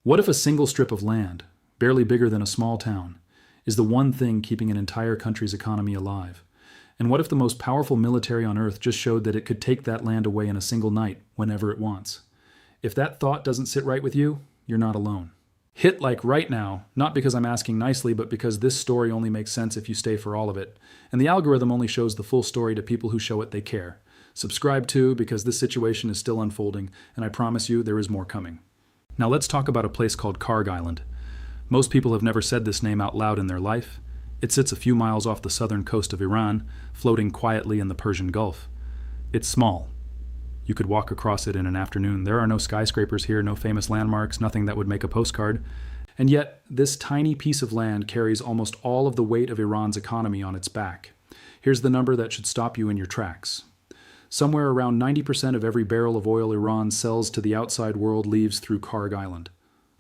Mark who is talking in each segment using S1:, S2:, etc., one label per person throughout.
S1: What if a single strip of land, barely bigger than a small town, is the one thing keeping an entire country's economy alive? And what if the most powerful military on Earth just showed that it could take that land away in a single night, whenever it wants? If that thought doesn't sit right with you, you're not alone. Hit like right now, not because I'm asking nicely, but because this story only makes sense if you stay for all of it. And the algorithm only shows the full story to people who show it they care. Subscribe too, because this situation is still unfolding, and I promise you there is more coming. Now let's talk about a place called Kharg Island. Most people have never said this name out loud in their life. It sits a few miles off the southern coast of Iran, floating quietly in the Persian Gulf. It's small. You could walk across it in an afternoon. There are no skyscrapers here, no famous landmarks, nothing that would make a postcard. And yet, this tiny piece of land carries almost all of the weight of Iran's economy on its back. Here's the number that should stop you in your tracks. Somewhere around 90% of every barrel of oil Iran sells to the outside world leaves through Kharg Island.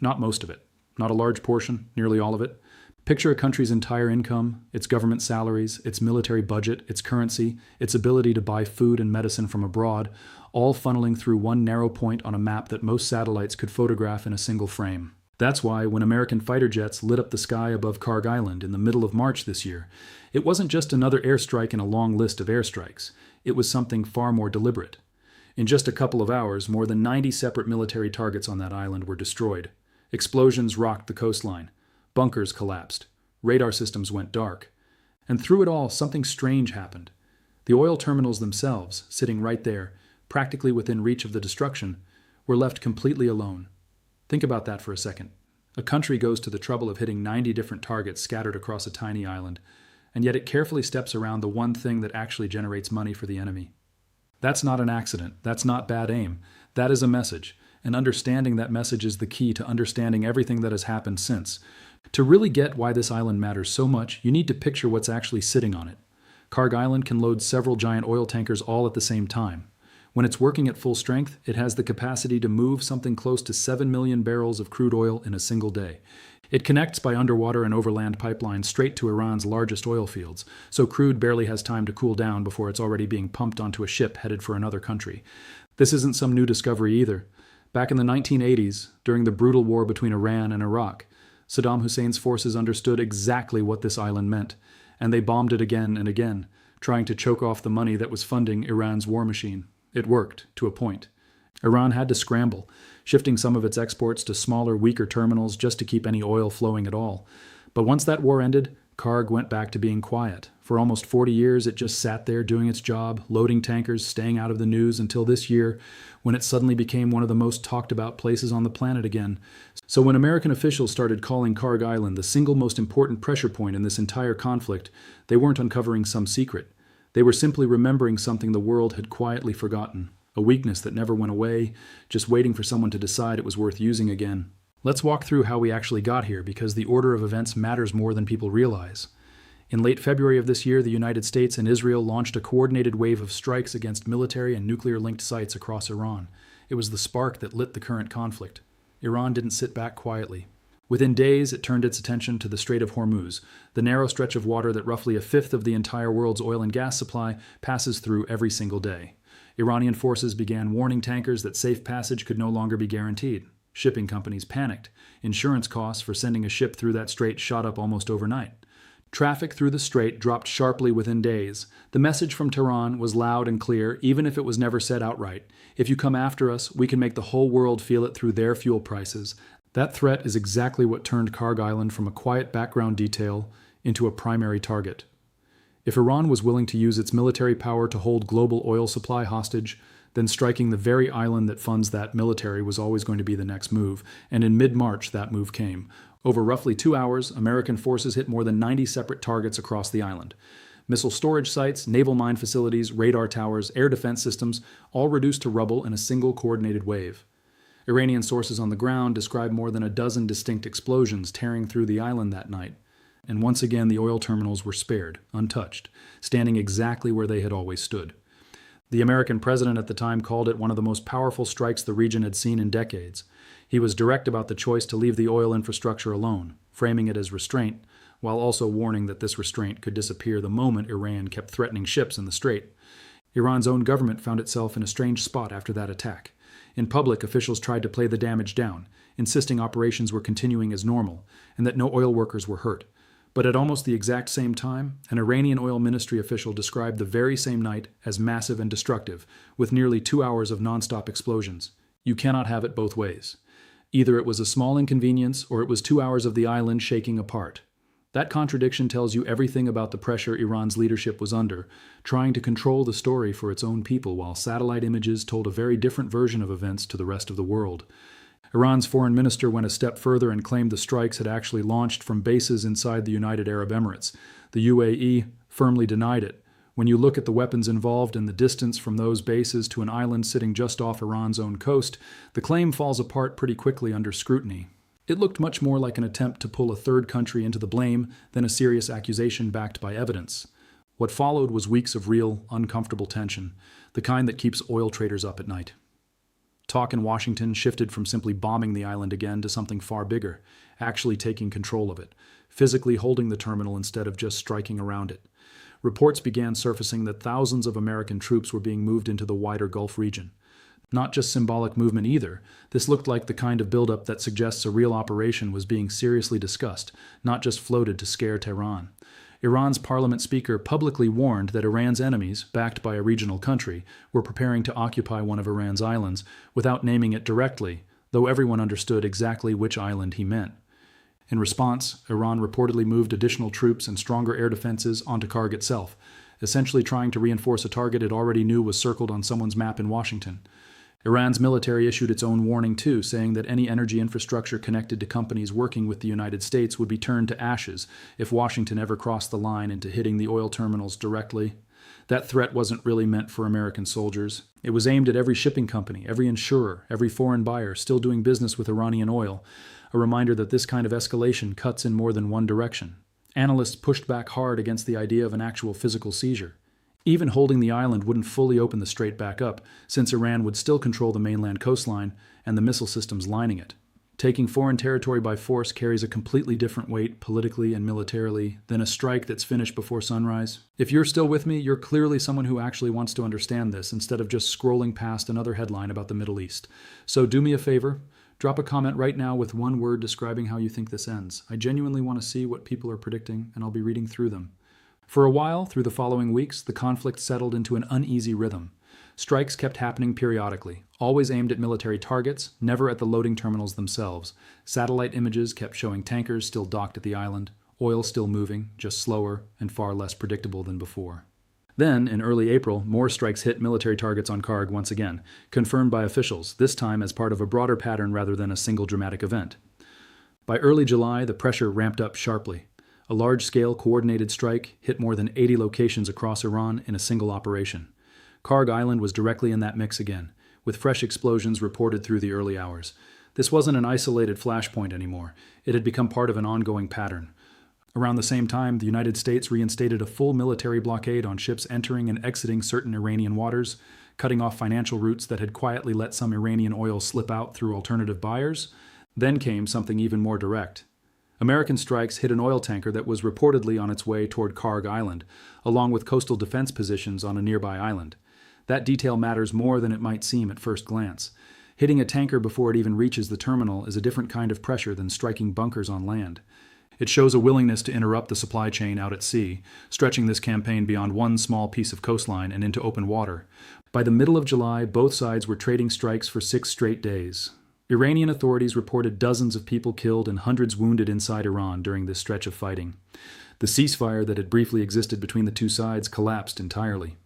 S1: Not most of it. Not a large portion, nearly all of it. Picture a country's entire income, its government salaries, its military budget, its currency, its ability to buy food and medicine from abroad, all funneling through one narrow point on a map that most satellites could photograph in a single frame. That's why when American fighter jets lit up the sky above Kharg Island in the middle of March this year, it wasn't just another airstrike in a long list of airstrikes. It was something far more deliberate. In just a couple of hours, more than 90 separate military targets on that island were destroyed. Explosions rocked the coastline. Bunkers collapsed. Radar systems went dark. And through it all, something strange happened. The oil terminals themselves, sitting right there, practically within reach of the destruction, were left completely alone. Think about that for a second. A country goes to the trouble of hitting 90 different targets scattered across a tiny island, and yet it carefully steps around the one thing that actually generates money for the enemy. That's not an accident. That's not bad aim. That is a message, and understanding that message is the key to understanding everything that has happened since. To really get why this island matters so much, you need to picture what's actually sitting on it. Kharg Island can load several giant oil tankers all at the same time. When it's working at full strength, it has the capacity to move something close to 7 million barrels of crude oil in a single day. It connects by underwater and overland pipelines straight to Iran's largest oil fields, so crude barely has time to cool down before it's already being pumped onto a ship headed for another country. This isn't some new discovery either. Back in the 1980s, during the brutal war between Iran and Iraq, Saddam Hussein's forces understood exactly what this island meant, and they bombed it again and again, trying to choke off the money that was funding Iran's war machine. It worked, to a point. Iran had to scramble, shifting some of its exports to smaller, weaker terminals just to keep any oil flowing at all. But once that war ended, Kharg went back to being quiet. For almost 40 years, it just sat there doing its job, loading tankers, staying out of the news until this year, when it suddenly became one of the most talked about places on the planet again. So when American officials started calling Kharg Island the single most important pressure point in this entire conflict, they weren't uncovering some secret. They were simply remembering something the world had quietly forgotten, a weakness that never went away, just waiting for someone to decide it was worth using again. Let's walk through how we actually got here, because the order of events matters more than people realize. In late February of this year, the United States and Israel launched a coordinated wave of strikes against military and nuclear-linked sites across Iran. It was the spark that lit the current conflict. Iran didn't sit back quietly. Within days, it turned its attention to the Strait of Hormuz, the narrow stretch of water that roughly a fifth of the entire world's oil and gas supply passes through every single day. Iranian forces began warning tankers that safe passage could no longer be guaranteed. Shipping companies panicked. Insurance costs for sending a ship through that strait shot up almost overnight. Traffic through the strait dropped sharply within days. The message from Tehran was loud and clear, even if it was never said outright. If you come after us, we can make the whole world feel it through their fuel prices. That threat is exactly what turned Kharg Island from a quiet background detail into a primary target. If Iran was willing to use its military power to hold global oil supply hostage, then striking the very island that funds that military was always going to be the next move, and in mid-March that move came. Over roughly 2 hours, American forces hit more than 90 separate targets across the island. Missile storage sites, naval mine facilities, radar towers, air defense systems, all reduced to rubble in a single coordinated wave. Iranian sources on the ground describe more than a dozen distinct explosions tearing through the island that night. And once again, the oil terminals were spared, untouched, standing exactly where they had always stood. The American president at the time called it one of the most powerful strikes the region had seen in decades. He was direct about the choice to leave the oil infrastructure alone, framing it as restraint, while also warning that this restraint could disappear the moment Iran kept threatening ships in the strait. Iran's own government found itself in a strange spot after that attack. In public, officials tried to play the damage down. insisting operations were continuing as normal and that no oil workers were hurt. But at almost the exact same time, an Iranian oil ministry official described the very same night as massive and destructive, with nearly 2 hours of nonstop explosions. You cannot have it both ways. Either it was a small inconvenience or it was 2 hours of the island shaking apart. That contradiction tells you everything about the pressure Iran's leadership was under, trying to control the story for its own people while satellite images told a very different version of events to the rest of the world. Iran's foreign minister went a step further and claimed the strikes had actually launched from bases inside the United Arab Emirates. The UAE firmly denied it. When you look at the weapons involved and the distance from those bases to an island sitting just off Iran's own coast, the claim falls apart pretty quickly under scrutiny. It looked much more like an attempt to pull a third country into the blame than a serious accusation backed by evidence. What followed was weeks of real, uncomfortable tension, the kind that keeps oil traders up at night. Talk in Washington shifted from simply bombing the island again to something far bigger, actually taking control of it, physically holding the terminal instead of just striking around it. Reports began surfacing that thousands of American troops were being moved into the wider Gulf region. Not just symbolic movement either. This looked like the kind of buildup that suggests a real operation was being seriously discussed, not just floated to scare Tehran. Iran's parliament speaker publicly warned that Iran's enemies, backed by a regional country, were preparing to occupy one of Iran's islands without naming it directly, though everyone understood exactly which island he meant. In response, Iran reportedly moved additional troops and stronger air defenses onto Kharg itself, essentially trying to reinforce a target it already knew was circled on someone's map in Washington. Iran's military issued its own warning too, saying that any energy infrastructure connected to companies working with the United States would be turned to ashes if Washington ever crossed the line into hitting the oil terminals directly. That threat wasn't really meant for American soldiers. It was aimed at every shipping company, every insurer, every foreign buyer still doing business with Iranian oil, a reminder that this kind of escalation cuts in more than one direction. Analysts pushed back hard against the idea of an actual physical seizure. Even holding the island wouldn't fully open the strait back up, since Iran would still control the mainland coastline and the missile systems lining it. Taking foreign territory by force carries a completely different weight, politically and militarily, than a strike that's finished before sunrise. If you're still with me, you're clearly someone who actually wants to understand this, instead of just scrolling past another headline about the Middle East. So do me a favor, drop a comment right now with one word describing how you think this ends. I genuinely want to see what people are predicting, and I'll be reading through them. For a while, through the following weeks, the conflict settled into an uneasy rhythm. Strikes kept happening periodically, always aimed at military targets, never at the loading terminals themselves. Satellite images kept showing tankers still docked at the island, oil still moving, just slower and far less predictable than before. Then, in early April, more strikes hit military targets on Kharg once again, confirmed by officials, this time as part of a broader pattern rather than a single dramatic event. By early July, the pressure ramped up sharply. A large-scale coordinated strike hit more than 80 locations across Iran in a single operation. Kharg Island was directly in that mix again, with fresh explosions reported through the early hours. This wasn't an isolated flashpoint anymore. It had become part of an ongoing pattern. Around the same time, the United States reinstated a full military blockade on ships entering and exiting certain Iranian waters, cutting off financial routes that had quietly let some Iranian oil slip out through alternative buyers. Then came something even more direct. American strikes hit an oil tanker that was reportedly on its way toward Kharg Island, along with coastal defense positions on a nearby island. That detail matters more than it might seem at first glance. Hitting a tanker before it even reaches the terminal is a different kind of pressure than striking bunkers on land. It shows a willingness to interrupt the supply chain out at sea, stretching this campaign beyond one small piece of coastline and into open water. By the middle of July, both sides were trading strikes for 6 straight days. Iranian authorities reported dozens of people killed and hundreds wounded inside Iran during this stretch of fighting. The ceasefire that had briefly existed between the two sides collapsed entirely.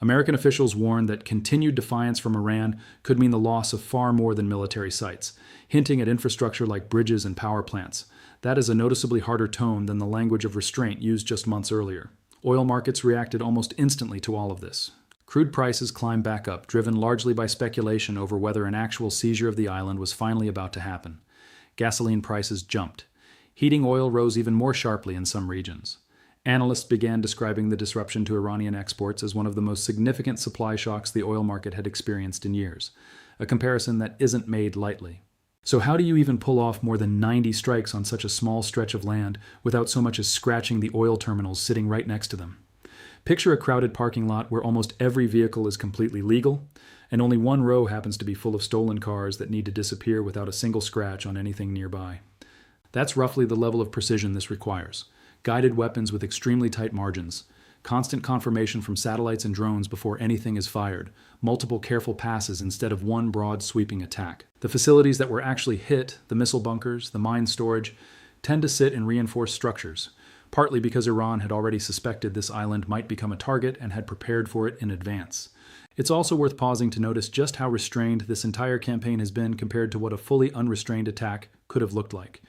S1: American officials warned that continued defiance from Iran could mean the loss of far more than military sites, hinting at infrastructure like bridges and power plants. That is a noticeably harder tone than the language of restraint used just months earlier. Oil markets reacted almost instantly to all of this. Crude prices climbed back up, driven largely by speculation over whether an actual seizure of the island was finally about to happen. Gasoline prices jumped. Heating oil rose even more sharply in some regions. Analysts began describing the disruption to Iranian exports as one of the most significant supply shocks the oil market had experienced in years, a comparison that isn't made lightly. So how do you even pull off more than 90 strikes on such a small stretch of land without so much as scratching the oil terminals sitting right next to them? Picture a crowded parking lot where almost every vehicle is completely legal, and only one row happens to be full of stolen cars that need to disappear without a single scratch on anything nearby. That's roughly the level of precision this requires. Guided weapons with extremely tight margins, constant confirmation from satellites and drones before anything is fired, multiple careful passes instead of one broad sweeping attack. The facilities that were actually hit, the missile bunkers, the mine storage, tend to sit in reinforced structures, partly because Iran had already suspected this island might become a target and had prepared for it in advance. It's also worth pausing to notice just how restrained this entire campaign has been compared to what a fully unrestrained attack could have looked like.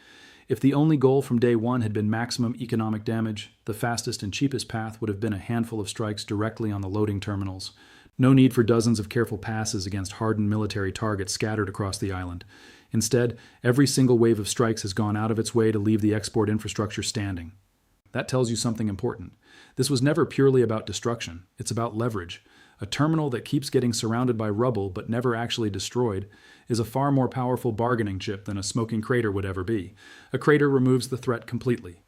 S1: If the only goal from day one had been maximum economic damage, the fastest and cheapest path would have been a handful of strikes directly on the loading terminals. No need for dozens of careful passes against hardened military targets scattered across the island. Instead, every single wave of strikes has gone out of its way to leave the export infrastructure standing. That tells you something important. This was never purely about destruction. It's about leverage. A terminal that keeps getting surrounded by rubble but never actually destroyed is a far more powerful bargaining chip than a smoking crater would ever be. A crater removes the threat completely.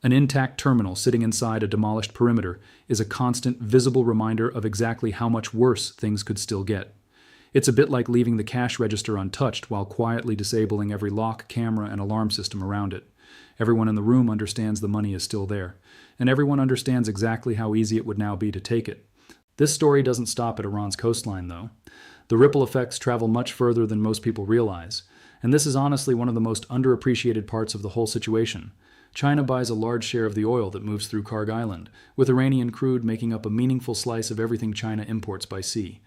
S1: An intact terminal sitting inside a demolished perimeter is a constant, visible reminder of exactly how much worse things could still get. It's a bit like leaving the cash register untouched while quietly disabling every lock, camera, and alarm system around it. Everyone in the room understands the money is still there, and everyone understands exactly how easy it would now be to take it. This story doesn't stop at Iran's coastline, though. The ripple effects travel much further than most people realize, and this is honestly one of the most underappreciated parts of the whole situation. China buys a large share of the oil that moves through Kharg Island, with Iranian crude making up a meaningful slice of everything China imports by sea.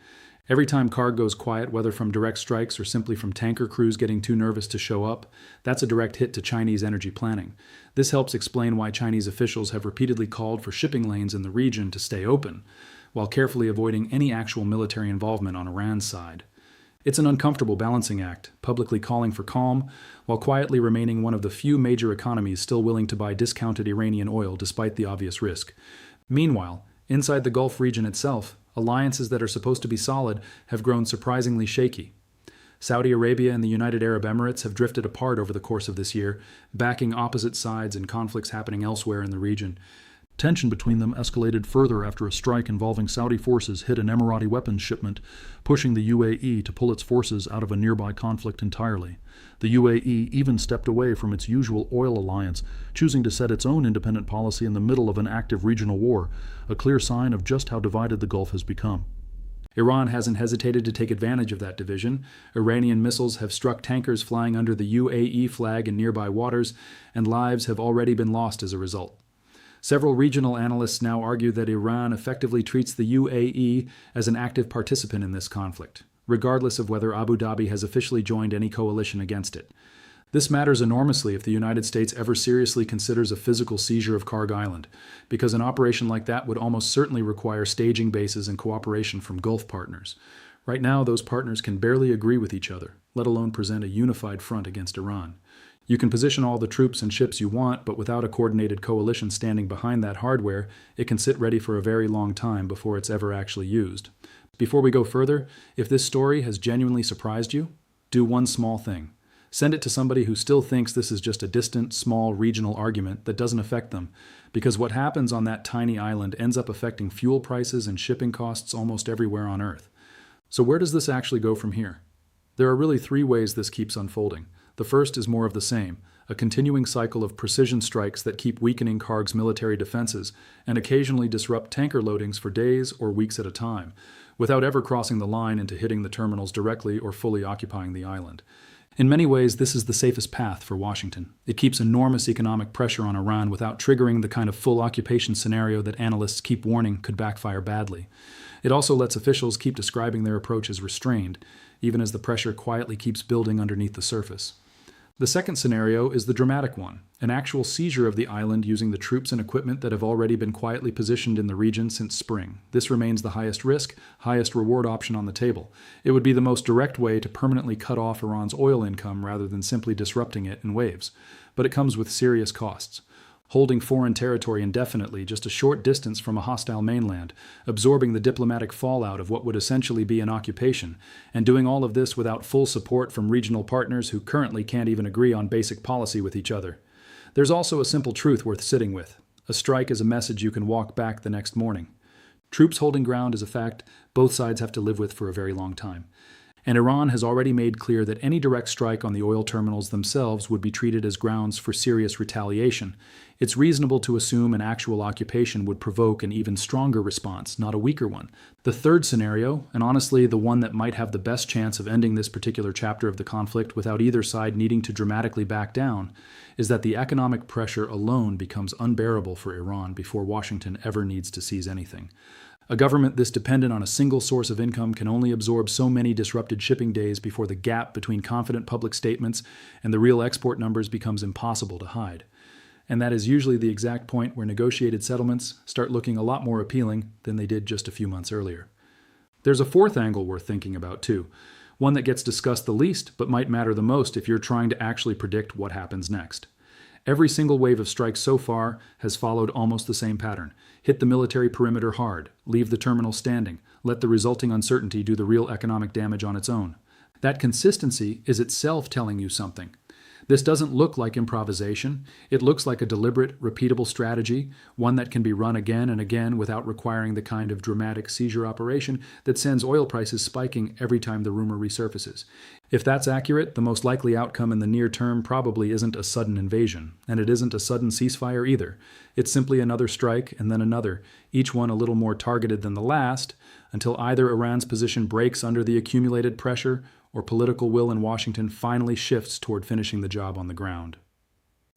S1: Every time Kharg goes quiet, whether from direct strikes or simply from tanker crews getting too nervous to show up, that's a direct hit to Chinese energy planning. This helps explain why Chinese officials have repeatedly called for shipping lanes in the region to stay open, while carefully avoiding any actual military involvement on Iran's side. It's an uncomfortable balancing act, publicly calling for calm, while quietly remaining one of the few major economies still willing to buy discounted Iranian oil despite the obvious risk. Meanwhile, inside the Gulf region itself, alliances that are supposed to be solid have grown surprisingly shaky. Saudi Arabia and the United Arab Emirates have drifted apart over the course of this year, backing opposite sides in conflicts happening elsewhere in the region. Tension between them escalated further after a strike involving Saudi forces hit an Emirati weapons shipment, pushing the UAE to pull its forces out of a nearby conflict entirely. The UAE even stepped away from its usual oil alliance, choosing to set its own independent policy in the middle of an active regional war, a clear sign of just how divided the Gulf has become. Iran hasn't hesitated to take advantage of that division. Iranian missiles have struck tankers flying under the UAE flag in nearby waters, and lives have already been lost as a result. Several regional analysts now argue that Iran effectively treats the UAE as an active participant in this conflict, regardless of whether Abu Dhabi has officially joined any coalition against it. This matters enormously if the United States ever seriously considers a physical seizure of Kharg Island, because an operation like that would almost certainly require staging bases and cooperation from Gulf partners. Right now, those partners can barely agree with each other, let alone present a unified front against Iran. You can position all the troops and ships you want, but without a coordinated coalition standing behind that hardware, it can sit ready for a very long time before it's ever actually used. Before we go further, if this story has genuinely surprised you, do one small thing. Send it to somebody who still thinks this is just a distant, small, regional argument that doesn't affect them, because what happens on that tiny island ends up affecting fuel prices and shipping costs almost everywhere on Earth. So where does this actually go from here? There are really three ways this keeps unfolding. The first is more of the same, a continuing cycle of precision strikes that keep weakening Kharg's military defenses and occasionally disrupt tanker loadings for days or weeks at a time, without ever crossing the line into hitting the terminals directly or fully occupying the island. In many ways, this is the safest path for Washington. It keeps enormous economic pressure on Iran without triggering the kind of full occupation scenario that analysts keep warning could backfire badly. It also lets officials keep describing their approach as restrained, even as the pressure quietly keeps building underneath the surface. The second scenario is the dramatic one, an actual seizure of the island using the troops and equipment that have already been quietly positioned in the region since spring. This remains the highest risk, highest reward option on the table. It would be the most direct way to permanently cut off Iran's oil income rather than simply disrupting it in waves. But it comes with serious costs. Holding foreign territory indefinitely just a short distance from a hostile mainland, absorbing the diplomatic fallout of what would essentially be an occupation, and doing all of this without full support from regional partners who currently can't even agree on basic policy with each other. There's also a simple truth worth sitting with. A strike is a message you can walk back the next morning. Troops holding ground is a fact both sides have to live with for a very long time. And Iran has already made clear that any direct strike on the oil terminals themselves would be treated as grounds for serious retaliation. It's reasonable to assume an actual occupation would provoke an even stronger response, not a weaker one. The third scenario, and honestly the one that might have the best chance of ending this particular chapter of the conflict without either side needing to dramatically back down, is that the economic pressure alone becomes unbearable for Iran before Washington ever needs to seize anything. A government this dependent on a single source of income can only absorb so many disrupted shipping days before the gap between confident public statements and the real export numbers becomes impossible to hide. And that is usually the exact point where negotiated settlements start looking a lot more appealing than they did just a few months earlier. There's a fourth angle worth thinking about too, one that gets discussed the least but might matter the most if you're trying to actually predict what happens next. Every single wave of strikes so far has followed almost the same pattern. Hit the military perimeter hard, leave the terminal standing, let the resulting uncertainty do the real economic damage on its own. That consistency is itself telling you something. This doesn't look like improvisation. It looks like a deliberate, repeatable strategy, one that can be run again and again without requiring the kind of dramatic seizure operation that sends oil prices spiking every time the rumor resurfaces. If that's accurate, the most likely outcome in the near term probably isn't a sudden invasion, and it isn't a sudden ceasefire either. It's simply another strike and then another, each one a little more targeted than the last, until either Iran's position breaks under the accumulated pressure or political will in Washington finally shifts toward finishing the job on the ground.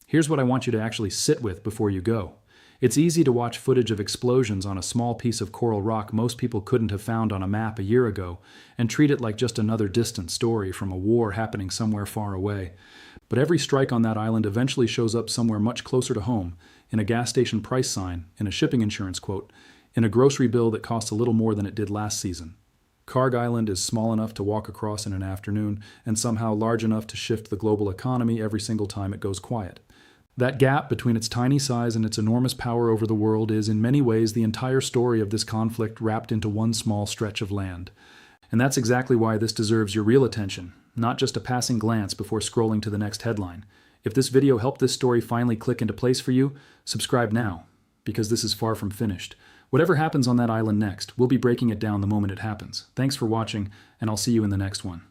S1: Here's what I want you to actually sit with before you go. It's easy to watch footage of explosions on a small piece of coral rock most people couldn't have found on a map a year ago and treat it like just another distant story from a war happening somewhere far away. But every strike on that island eventually shows up somewhere much closer to home, in a gas station price sign, in a shipping insurance quote, in a grocery bill that costs a little more than it did last season. Kharg Island is small enough to walk across in an afternoon and somehow large enough to shift the global economy every single time it goes quiet. That gap between its tiny size and its enormous power over the world is in many ways the entire story of this conflict wrapped into one small stretch of land. And that's exactly why this deserves your real attention, not just a passing glance before scrolling to the next headline. If this video helped this story finally click into place for you, subscribe now, because this is far from finished. Whatever happens on that island next, we'll be breaking it down the moment it happens. Thanks for watching, and I'll see you in the next one.